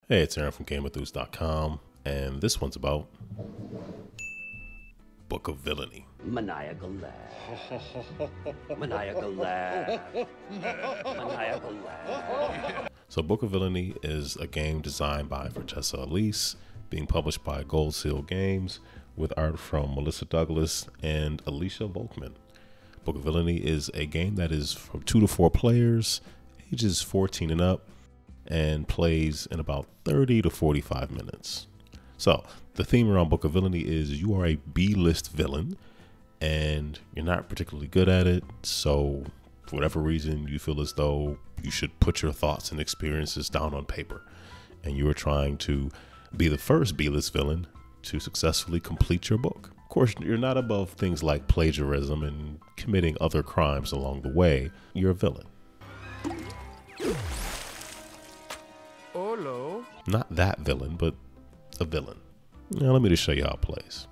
Hey, it's Aaron from GameEnthus.com, and this one's about Book of Villainy. Maniacal laugh. Maniacal laugh. Maniacal laugh. So Book of Villainy is a game designed by Fertessa Alysse, being published by Gold Seal Games, with art from Melissa Douglas and Alisha Volkman. Book of Villainy is a game that is from 2 to 4 players, ages 14 and up, and plays in about 30 to 45 minutes. So the theme around Book of Villainy is you are a B-list villain and you're not particularly good at it. So for whatever reason, you feel as though you should put your thoughts and experiences down on paper. And you are trying to be the first B-list villain to successfully complete your book. Of course, you're not above things like plagiarism and committing other crimes along the way. You're a villain. Hello. Not that villain, but a villain. Now let me just show you how it plays.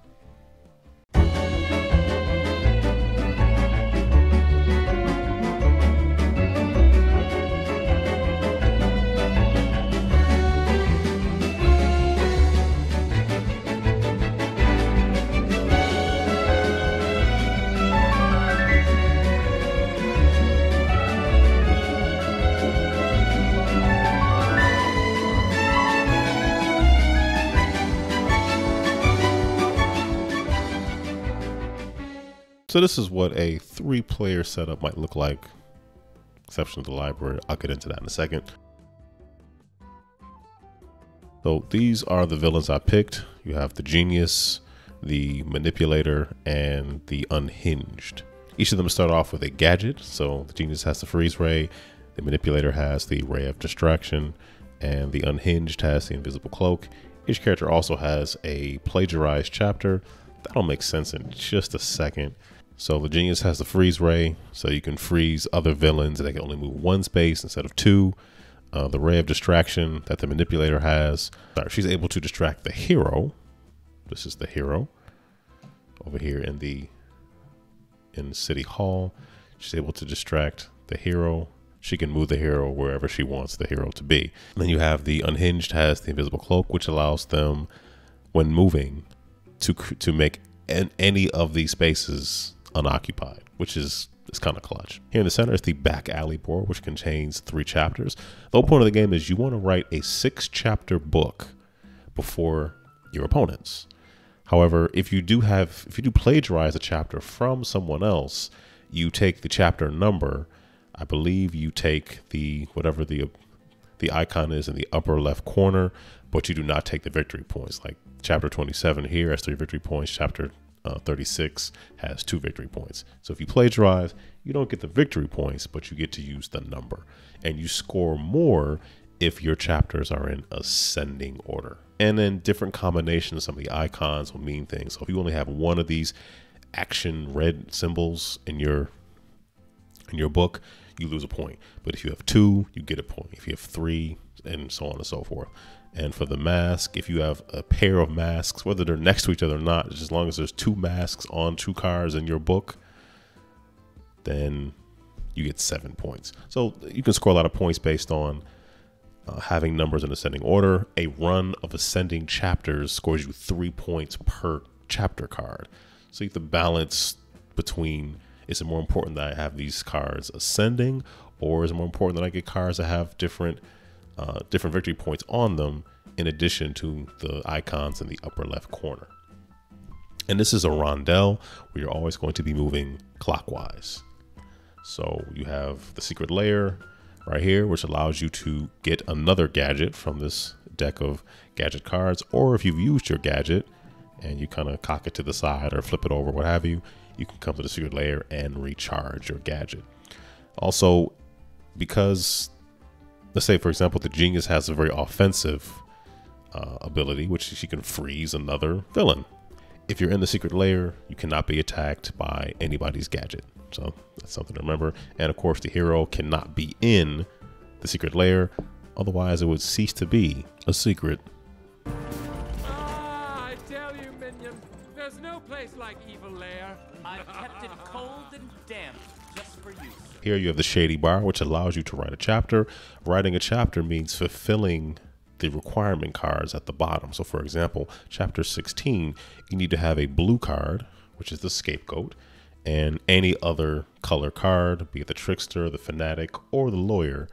So this is what a 3-player setup might look like, exception of the library. I'll get into that in a second. So these are the villains I picked. You have the Genius, the Manipulator, and the Unhinged. Each of them start off with a gadget. So the Genius has the Freeze Ray, the Manipulator has the Ray of Distraction, and the Unhinged has the Invisible Cloak. Each character also has a plagiarized chapter. That'll make sense in just a second. So the Genius has the Freeze Ray, so you can freeze other villains and they can only move 1 space instead of 2. The Ray of Distraction that the Manipulator has, she's able to distract the hero. This is the hero over here in the City Hall. She's able to distract the hero. She can move the hero wherever she wants the hero to be. And then you have the Unhinged has the Invisible Cloak, which allows them, when moving, to make any of these spaces unoccupied, which is kind of clutch. Here in the center is the back alley board, which contains 3 chapters. The whole point of the game is you want to write a 6-chapter book before your opponents. However, if you do plagiarize a chapter from someone else, you take the chapter number. I believe you take whatever the icon is in the upper left corner, but you do not take the victory points. Like chapter 27 here has 3 victory points. Chapter 36 has 2 victory points. So if you plagiarize, you don't get the victory points, but you get to use the number. And you score more if your chapters are in ascending order. And then different combinations of the icons will mean things. So if you only have 1 of these action red symbols in your book, you lose a point. But if you have 2, you get a point. If you have 3, and so on and so forth. And for the mask, if you have a pair of masks, whether they're next to each other or not, just as long as there's 2 masks on 2 cards in your book, then you get 7 points. So you can score a lot of points based on having numbers in ascending order. A run of ascending chapters scores you 3 points per chapter card. So you have to balance between, is it more important that I have these cards ascending, or is it more important that I get cards that have different victory points on them in addition to the icons in the upper left corner? And this is a rondel where you're always going to be moving clockwise. So you have the secret layer right here, which allows you to get another gadget from this deck of gadget cards, or if you've used your gadget and you kind of cock it to the side or flip it over, what have you, you can come to the secret layer and recharge your gadget. Also, because let's say, for example, the Genius has a very offensive ability, which she can freeze another villain. If you're in the secret layer, you cannot be attacked by anybody's gadget. So that's something to remember. And of course, the hero cannot be in the secret layer. Otherwise, it would cease to be a secret. I tell you, minion, there's no place like Evil Lair. I've kept it cold and damp just for you, sir. Here you have the shady bar, which allows you to write a chapter. Writing a chapter means fulfilling the requirement cards at the bottom. So for example, chapter 16, you need to have a blue card, which is the scapegoat, and any other color card, be it the trickster, the fanatic, or the lawyer.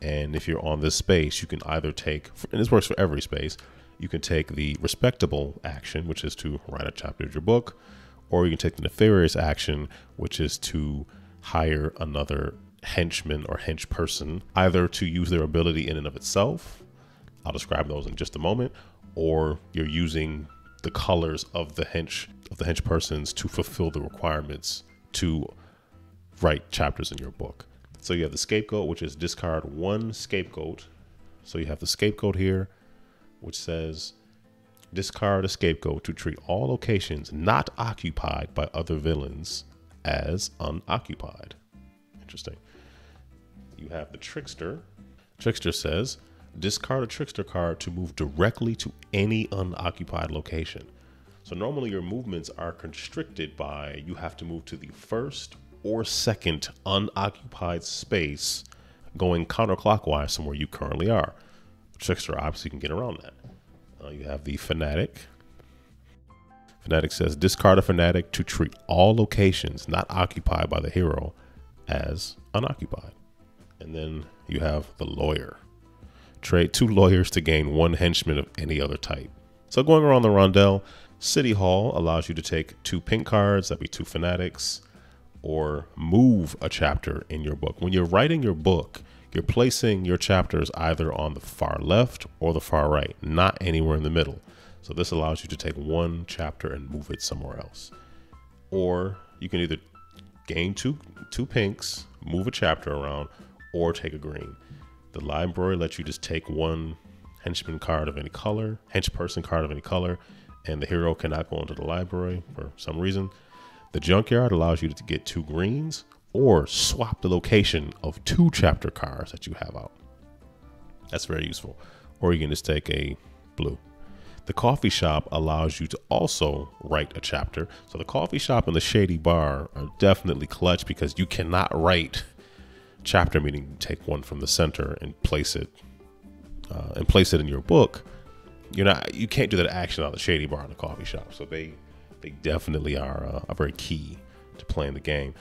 And if you're on this space, you can either take, and this works for every space, you can take the respectable action, which is to write a chapter of your book, or you can take the nefarious action, which is to hire another henchman or hench person, either to use their ability in and of itself. I'll describe those in just a moment, or you're using the colors of the hench persons to fulfill the requirements to write chapters in your book. So you have the scapegoat, which is discard one scapegoat. So you have the scapegoat here, which says discard a scapegoat to treat all locations not occupied by other villains as unoccupied. Interesting. You have the trickster. Trickster says discard a trickster card to move directly to any unoccupied location. So normally your movements are constricted by you have to move to the first or second unoccupied space going counterclockwise from where you currently are. Trickster obviously can get around that. You have the fanatic. Fanatic says discard a fanatic to treat all locations not occupied by the hero as unoccupied. And then you have the lawyer. Trade 2 lawyers to gain 1 henchman of any other type. So going around the rondel, City Hall allows you to take 2 pink cards, that'd be 2 fanatics, or move a chapter in your book. When you're writing your book, you're placing your chapters either on the far left or the far right, not anywhere in the middle. So this allows you to take 1 chapter and move it somewhere else. Or you can either gain two pinks, move a chapter around, or take a green. The library lets you just take 1 henchman card of any color, hench person card of any color, and the hero cannot go into the library for some reason. The junkyard allows you to get 2 greens or swap the location of 2 chapter cards that you have out. That's very useful. Or you can just take a blue. The coffee shop allows you to also write a chapter. So the coffee shop and the shady bar are definitely clutch because you cannot write chapter, meaning take 1 from the center and place it in your book. You can't do that action out of the shady bar in the coffee shop. So they definitely are very key to playing the game.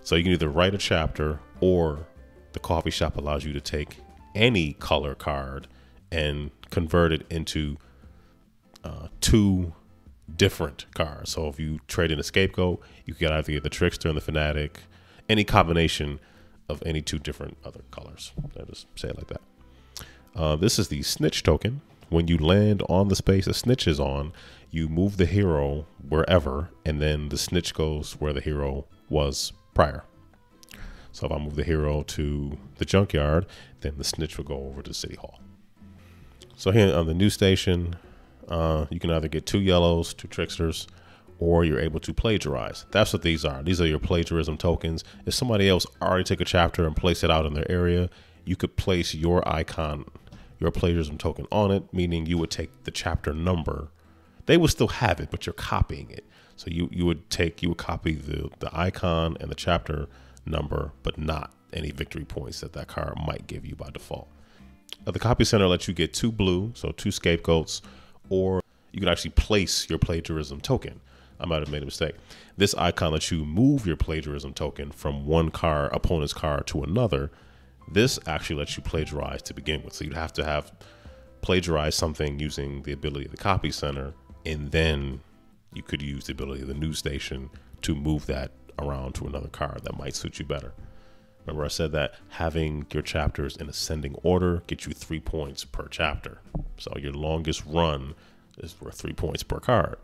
So you can either write a chapter, or the coffee shop allows you to take any color card and convert it into 2 different cards. So if you trade in a scapegoat, you can either get the trickster and the fanatic, any combination of any 2 different other colors. I'll just say it like that. This is the snitch token. When you land on the space the snitch is on, you move the hero wherever, and then the snitch goes where the hero was prior. So if I move the hero to the junkyard, then the snitch will go over to City Hall. So here on the news station, you can either get 2 yellows, 2 tricksters, or you're able to plagiarize. That's what these are. These are your plagiarism tokens. If somebody else already took a chapter and placed it out in their area, you could place your icon, your plagiarism token on it, meaning you would take the chapter number. They would still have it, but you're copying it. So you would copy the icon and the chapter number, but not any victory points that card might give you by default. The copy center lets you get 2 blue, so 2 scapegoats, or you can actually place your plagiarism token. I might have made a mistake. This icon lets you move your plagiarism token from one opponent's card to another. This actually lets you plagiarize to begin with. So you'd have to have plagiarized something using the ability of the copy center, and then you could use the ability of the news station to move that around to another card that might suit you better. Remember I said that having your chapters in ascending order gets you 3 points per chapter. So your longest run is worth 3 points per card.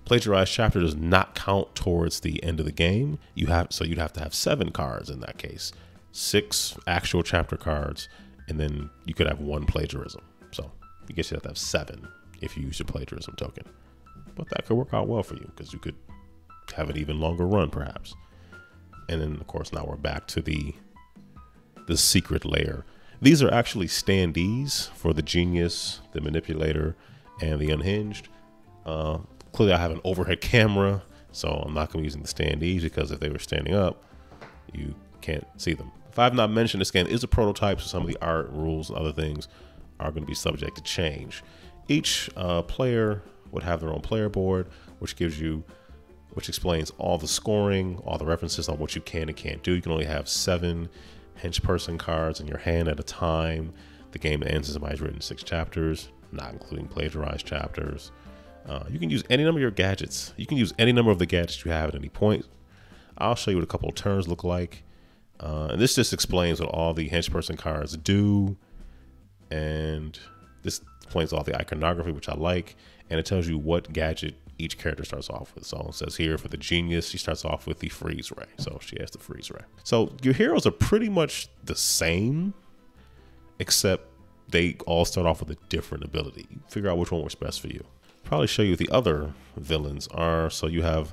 Plagiarized chapter does not count towards the end of the game. You'd have to have 7 cards in that case. 6 actual chapter cards, and then you could have 1 plagiarism. So I guess you have to have 7 if you use your plagiarism token. But that could work out well for you because you could have an even longer run perhaps. And then of course now we're back to the secret layer. These are actually standees for the genius, the manipulator, and the unhinged. Clearly I have an overhead camera, so I'm not going to be using the standees because if they were standing up, you can't see them. If I have not mentioned, this game is a prototype, so some of the art, rules, and other things are going to be subject to change. Each player would have their own player board, which explains all the scoring, all the references on what you can and can't do. You can only have 7 henchperson cards in your hand at a time. The game ends as somebody's written 6 chapters, not including plagiarized chapters. You can use any number of your gadgets. You can use any number of the gadgets you have at any point. I'll show you what a couple of turns look like. And this just explains what all the henchperson cards do. And this explains all the iconography, which I like. And it tells you what gadget each character starts off with. So it says here for the genius, she starts off with the freeze ray. So she has the freeze ray. So your heroes are pretty much the same, except they all start off with a different ability. Figure out which one works best for you. Probably show you what the other villains are. So you have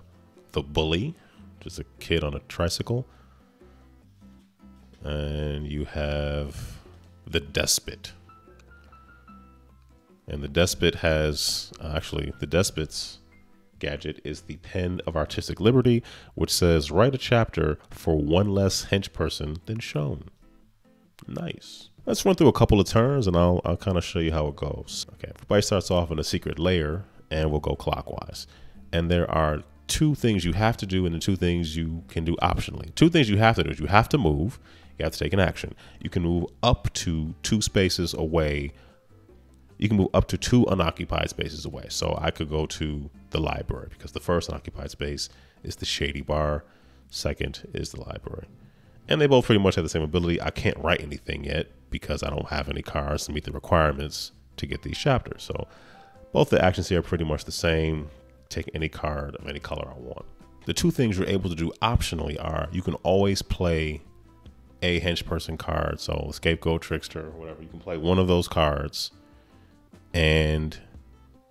the bully, which is a kid on a tricycle. And you have the despot. And the despot has, the despot's gadget is the Pen of Artistic Liberty, which says write a chapter for 1 less henchperson than shown. Nice. Let's run through a couple of turns and I'll kind of show you how it goes. Okay, everybody starts off in a secret layer and we'll go clockwise. And there are 2 things you have to do and the 2 things you can do optionally. 2 things you have to do is you have to move, you have to take an action. You can move up to 2 spaces away. You can move up to 2 unoccupied spaces away. So I could go to the library because the first unoccupied space is the shady bar. Second is the library. And they both pretty much have the same ability. I can't write anything yet because I don't have any cards to meet the requirements to get these chapters. So both the actions here are pretty much the same. Take any card of any color I want. The 2 things you're able to do optionally are you can always play a henchperson card. So scapegoat, trickster, or whatever. You can play one of those cards and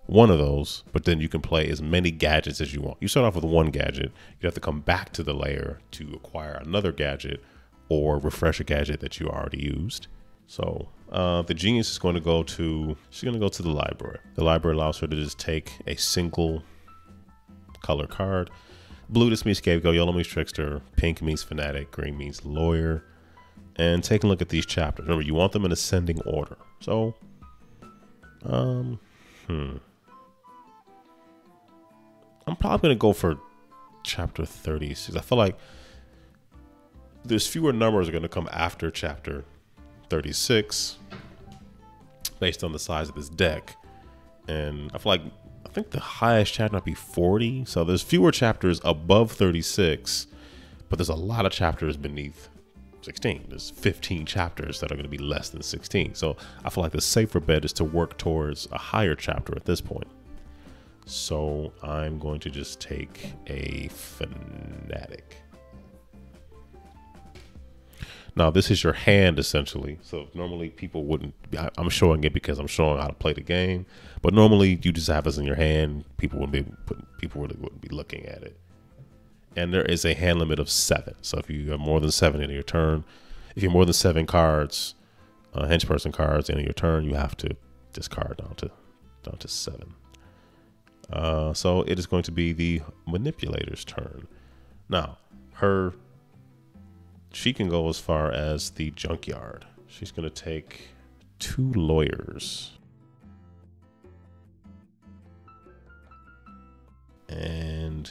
one of those, but then you can play as many gadgets as you want. You start off with 1 gadget. You have to come back to the layer to acquire another gadget or refresh a gadget that you already used. So the genius is going to go to, she's going to go to the library. The library allows her to just take a single color card. Blue just means scapegoat, yellow means trickster, pink means fanatic, green means lawyer. And take a look at these chapters. Remember, you want them in ascending order. So I'm probably going to go for chapter 36. I feel like there's fewer numbers are going to come after chapter 36 based on the size of this deck. And I think the highest chapter might be 40. So there's fewer chapters above 36, but there's a lot of chapters beneath 16. There's 15 chapters that are going to be less than 16. So I feel like the safer bet is to work towards a higher chapter at this point. So I'm going to just take a fanatic. Now this is your hand essentially. So normally people wouldn't, I'm showing it because I'm showing how to play the game, but normally you just have this in your hand. People really wouldn't be looking at it. And there is a hand limit of 7. So if you have more than 7 in your turn, if you have more than 7 cards, henchperson cards in your turn, you have to discard down to 7. So it is going to be the manipulator's turn. Now, she can go as far as the junkyard. She's going to take 2 lawyers. And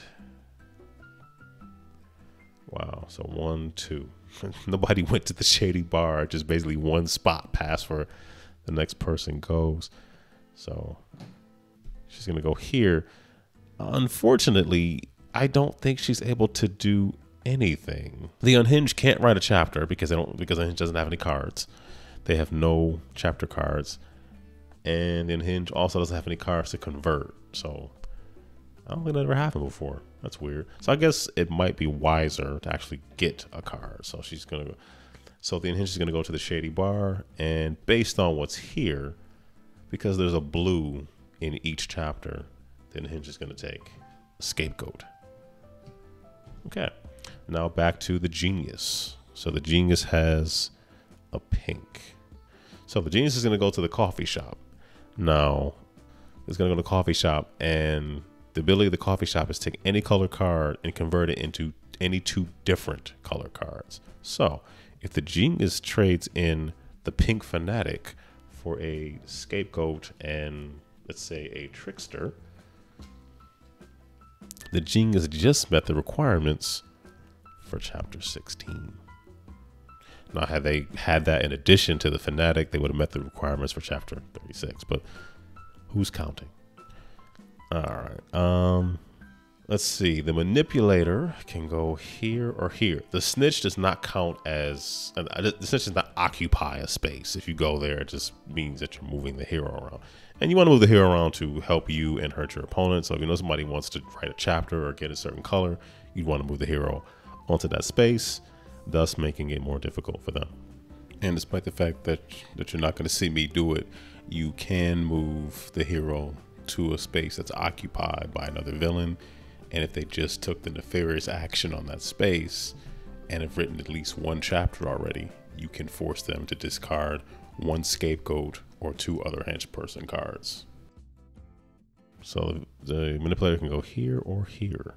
wow, so 1, 2. Nobody went to the shady bar, just basically 1 spot pass where the next person goes. So she's going to go here. Unfortunately, I don't think she's able to do anything. The Unhinged can't write a chapter because Unhinged doesn't have any cards. They have no chapter cards. And the Unhinged also doesn't have any cards to convert. So I don't think that ever happened before. That's weird. So I guess it might be wiser to actually get a card. So she's going to go. So the Unhinged is going to go to the shady bar. And based on what's here, because there's a blue in each chapter, the Unhinged is going to take a scapegoat. Okay. Now back to the genius. So the genius has a pink. So the genius is going to go to the coffee shop. Now it's going to go to the coffee shop, and the ability of the coffee shop is take any color card and convert it into any 2 different color cards. So if the genius trades in the pink fanatic for a scapegoat and, let's say, a trickster, the genius just met the requirements for chapter 16. Now, had they had that in addition to the fanatic, they would have met the requirements for chapter 36, but who's counting? All right. Let's see. The manipulator can go here or here. The snitch does not count as, the snitch does not occupy a space. If you go there, it just means that you're moving the hero around. And you want to move the hero around to help you and hurt your opponent. So if you know somebody wants to write a chapter or get a certain color, you'd want to move the hero onto that space, thus making it more difficult for them. And despite the fact that you're not going to see me do it, you can move the hero to a space that's occupied by another villain. And if they just took the nefarious action on that space and have written at least one chapter already, you can force them to discard one scapegoat or two other henchperson cards. So the manipulator can go here or here.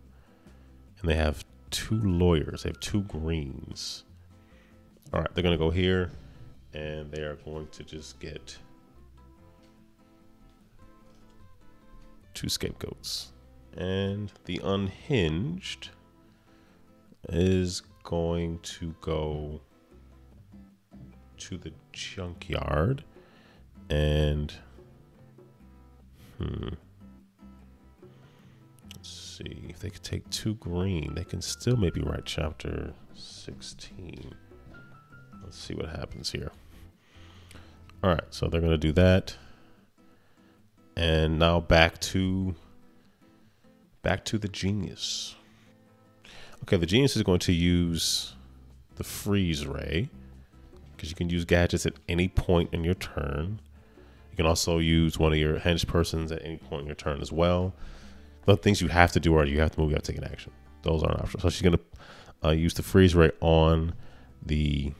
And they have two lawyers. They have two greens. All right, they're going to go here and they are going to just get two scapegoats. And the unhinged is going to go to the junkyard and let's see if they could take two green. They can still maybe write chapter 16. Let's see what happens here. All right, so they're going to do that. And now back to the genius. Okay, the genius is going to use the freeze ray because you can use gadgets at any point in your turn. You can also use one of your henchpersons at any point in your turn as well. The things you have to do are you have to move, you have to take an action. Those aren't options. So she's going to use the freeze ray on the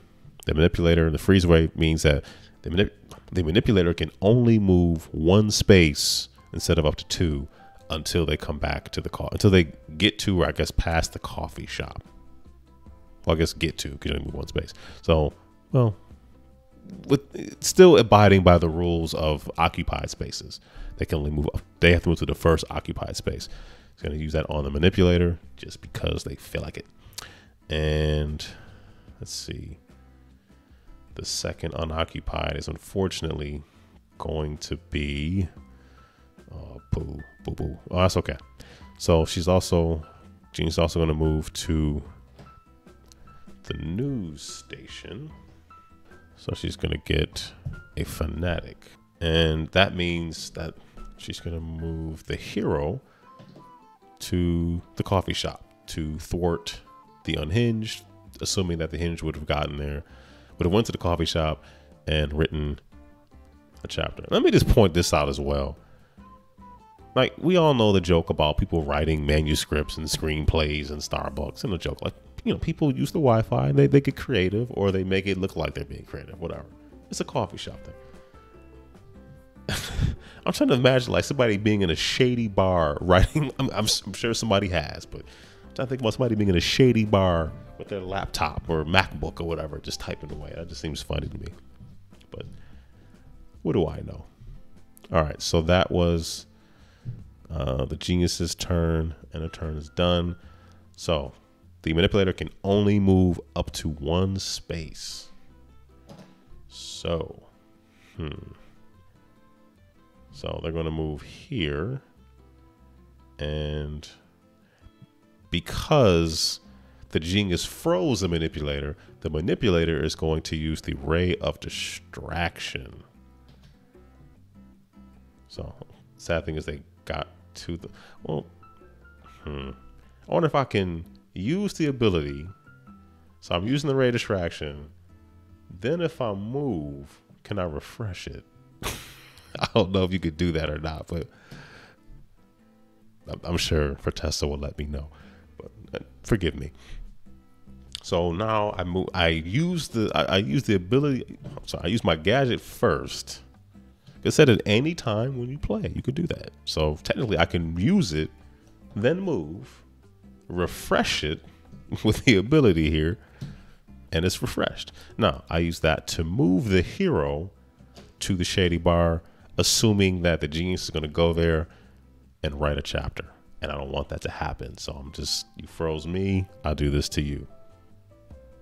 manipulator. The freeze ray means that the manipulator can only move one space instead of up to two until they come back to the until they get to, or I guess, past the coffee shop. Well, I guess get to, because you only move one space. So, well, still abiding by the rules of occupied spaces. They can only move up. They have to move to the first occupied space. It's going to use that on the manipulator just because they feel like it. And let's see. The second unoccupied is unfortunately going to be boo. Oh, that's okay. So genius is also going to move to the news station. So she's going to get a fanatic. And that means that she's going to move the hero to the coffee shop to thwart the unhinged, assuming that the hinged would have gotten there, would have went to the coffee shop and written a chapter. Let me just point this out as well. Like, we all know the joke about people writing manuscripts and screenplays in Starbucks, and the joke, like, you know, people use the Wi-Fi and they get creative, or they make it look like they're being creative, whatever. It's a coffee shop thing. I'm trying to imagine like somebody being in a shady bar writing. I'm sure somebody has, but I'm trying to think about somebody being in a shady bar with their laptop or MacBook or whatever, just typing away. That just seems funny to me. But what do I know? All right, so that was the genius's turn, and the turn is done. So the manipulator can only move up to one space. So, So they're going to move here, and because the genius froze the manipulator is going to use the ray of distraction. So sad thing is they got to the, well, I wonder if I can use the ability. So I'm using the ray of distraction. Then if I move, can I refresh it? I don't know if you could do that or not, but I'm sure Fertessa will let me know. But forgive me. So now I use the ability. So I use my gadget first. It said at any time when you play, you could do that. So technically I can use it, then move, refresh it with the ability here, and it's refreshed. Now I use that to move the hero to the shady bar, assuming that the genius is going to go there and write a chapter. And I don't want that to happen. So I'm just, you froze me, I'll do this to you.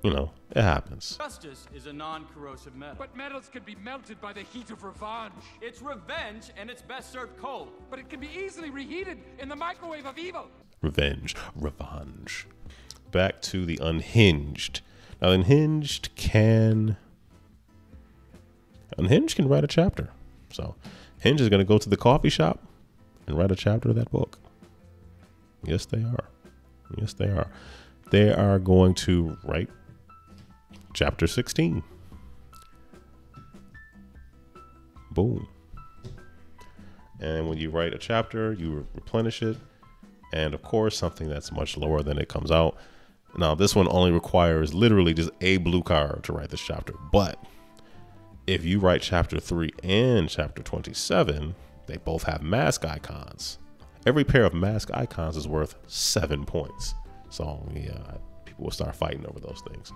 You know, it happens. Justice is a non-corrosive metal. But metals can be melted by the heat of revenge. It's revenge, and it's best served cold. But it can be easily reheated in the microwave of evil. Revenge. Back to the unhinged. Now, unhinged can write a chapter. So, Hinge is going to go to the coffee shop and write a chapter of that book. Yes, they are. Yes, they are. They are going to write chapter 16. Boom. And when you write a chapter, you replenish it. And of course, something that's much lower than it comes out. Now, this one only requires literally just a blue card to write this chapter. But if you write chapter 3 and chapter 27, they both have mask icons. Every pair of mask icons is worth 7 points. So yeah, people will start fighting over those things.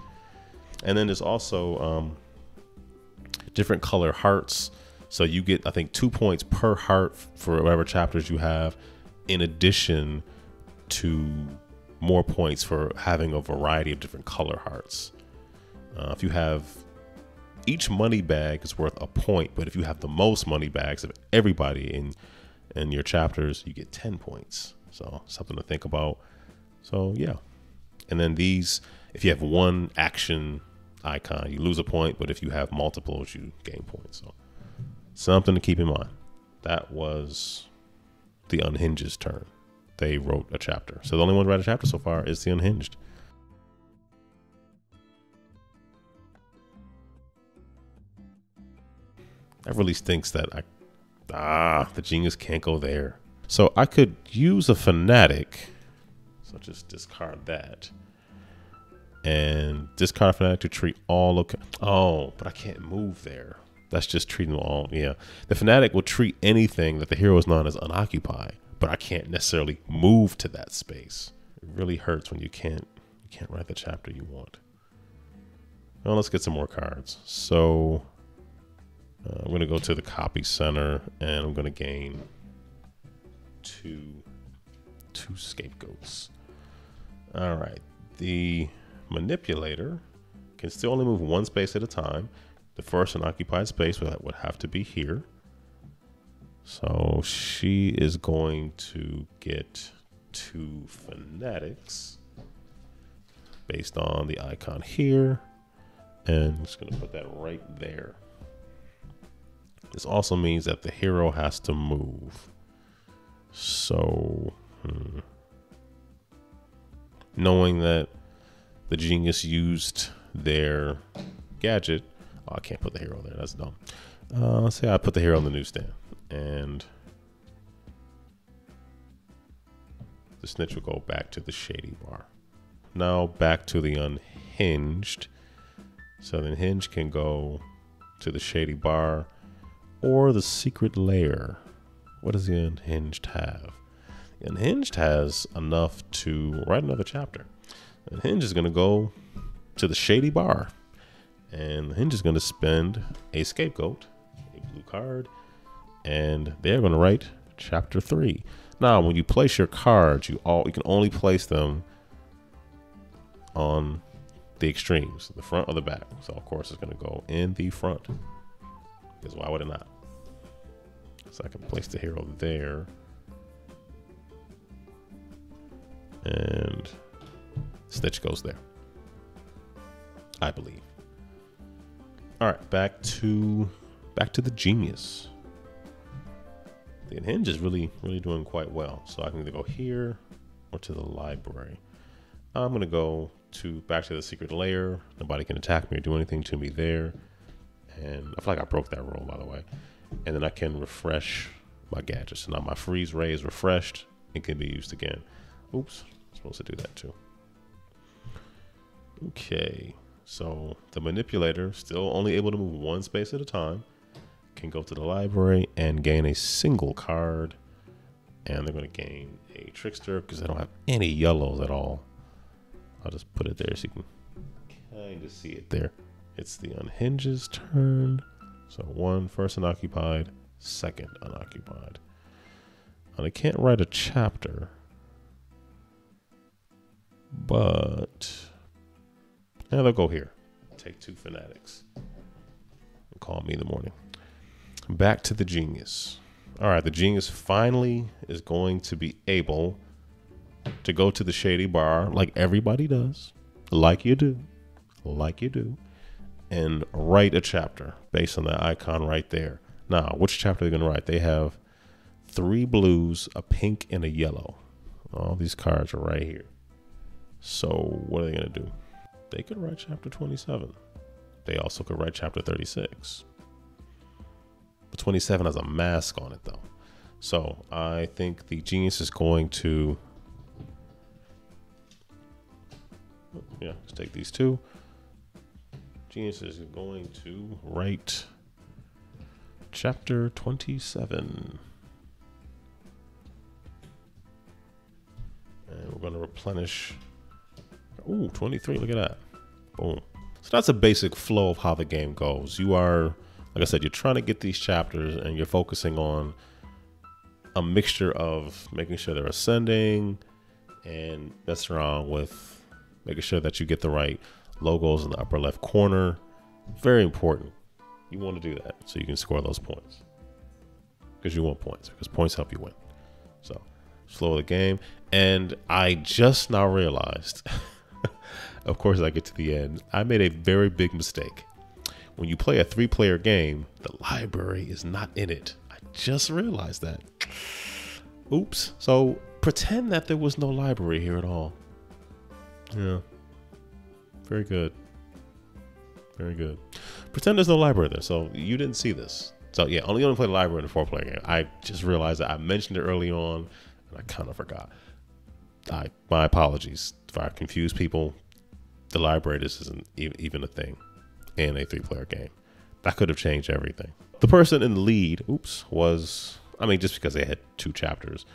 And then there's also different color hearts. So you get, I think, 2 points per heart for whatever chapters you have, in addition to more points for having a variety of different color hearts. If you have, each money bag is worth a point, but if you have the most money bags of everybody in your chapters, you get 10 points. So something to think about. So yeah. And then these, if you have one action icon, you lose a point, but if you have multiples, you gain points. So something to keep in mind. That was the Unhinged's turn. They wrote a chapter. So the only one to write a chapter so far is the Unhinged. That really stinks that the genius can't go there. So I could use a fanatic. So just discard that. And discard fanatic to treat all of, oh, but I can't move there. That's just treating all, yeah. The fanatic will treat anything that the hero is not as unoccupied, but I can't necessarily move to that space. It really hurts when you can't write the chapter you want. Well, let's get some more cards. So I'm going to go to the copy center and I'm going to gain two scapegoats. All right. The manipulator can still only move one space at a time. The first unoccupied space would have to be here. So she is going to get 2 fanatics based on the icon here. And I'm just going to put that right there. This also means that the hero has to move. So, knowing that the genius used their gadget, oh, I can't put the hero there. That's dumb. Let's say I put the hero on the newsstand, and the snitch will go back to the shady bar. Now back to the unhinged. So the unhinged can go to the shady bar or the secret lair. What does the unhinged have? The unhinged has enough to write another chapter. The unhinged is going to go to the shady bar. And the hinge is going to spend a scapegoat, a blue card, and they're going to write chapter 3. Now, when you place your cards, you can only place them on the extremes, the front or the back. So, of course, it's going to go in the front. Because why would it not? So I can place the hero there. And Snitch goes there, I believe. All right, back to the genius. The unhinged is really doing quite well. So I can either go here or to the library. I'm gonna go back to the secret lair. Nobody can attack me or do anything to me there. And I feel like I broke that roll, by the way. And then I can refresh my gadget. So now my freeze ray is refreshed and can be used again. Oops, I'm supposed to do that too. Okay. So the manipulator, still only able to move one space at a time, can go to the library and gain a single card. And they're going to gain a trickster because I don't have any yellows at all. I'll just put it there so you can kind of see it there. It's the unhinged's turn. So 1 first unoccupied, 2nd unoccupied. And I can't write a chapter, but yeah, they'll go here. Take 2 fanatics and call me in the morning. Back to the genius. All right, the genius finally is going to be able to go to the shady bar like everybody does, like you do, and write a chapter based on that icon right there. Now, which chapter are they going to write? They have 3 blues, a pink, and a yellow. All these cards are right here. So what are they going to do? They could write chapter 27. They also could write chapter 36. But 27 has a mask on it, though. So I think the genius is going to, let's take these 2. Genius is going to write chapter 27. And we're going to replenish. Ooh, 23. Look at that. Boom. So that's a basic flow of how the game goes. You are, like I said, you're trying to get these chapters and you're focusing on a mixture of making sure they're ascending and messing around with making sure that you get the right logos in the upper left corner. Very important. You want to do that so you can score those points because you want points, because points help you win. So flow of the game. And I just now realized, of course, I get to the end, I made a very big mistake. When you play a 3-player game, the library is not in it. I just realized that. Oops. So pretend that there was no library here at all. Yeah. Very good. Very good. Pretend there's no library there. So you didn't see this. So yeah, only play the library in a 4-player game. I just realized that I mentioned it early on and I kind of forgot. My apologies if I confuse people. The library, this isn't even a thing in a 3-player game. That could have changed everything. The person in the lead, was, I mean, just because they had 2 chapters,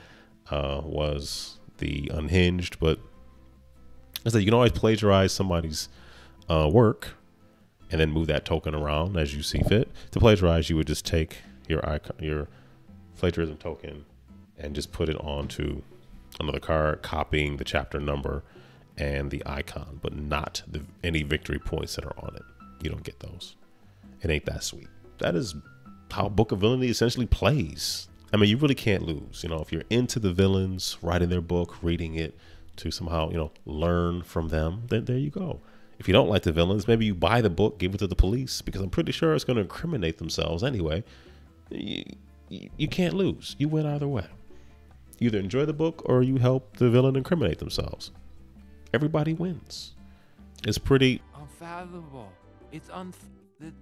was the Unhinged, but I said you can always plagiarize somebody's work and then move that token around as you see fit. To plagiarize, you would just take your icon, your plagiarism token, and just put it onto another card, copying the chapter number and the icon, but not any victory points that are on it. You don't get those. It ain't that sweet. That is how Book of Villainy essentially plays. I mean, you really can't lose. You know, if you're into the villains, writing their book, reading it to somehow, learn from them, then there you go. If you don't like the villains, maybe you buy the book, give it to the police, because I'm pretty sure it's going to incriminate themselves anyway. You can't lose. You win either way. You either enjoy the book or you help the villain incriminate themselves. Everybody wins. It's pretty Unfathomable. It's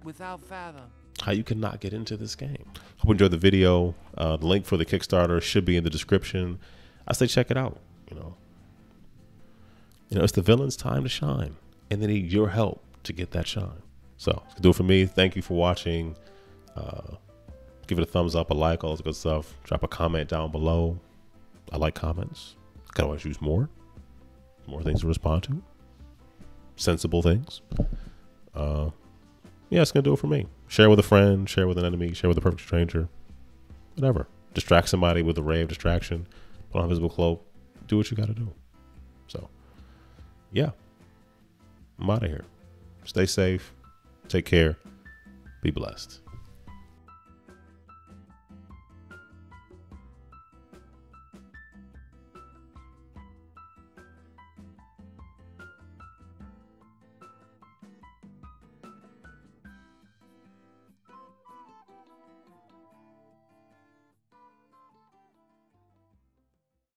without fathom. how you cannot get into this game. Hope you enjoyed the video. The link for the Kickstarter should be in the description. I say check it out. It's the villain's time to shine, and they need your help to get that shine. So do it for me. Thank you for watching. Give it a thumbs up, a like, all this good stuff. Drop a comment down below. I like comments. Can always use more things to respond to. Sensible things. Yeah, it's gonna do it for me. Share with a friend, share with an enemy, share with a perfect stranger, whatever. Distract somebody with a ray of distraction. Put on a visible cloak. Do what you got to do. So, yeah, I'm out of here. Stay safe. Take care. Be blessed.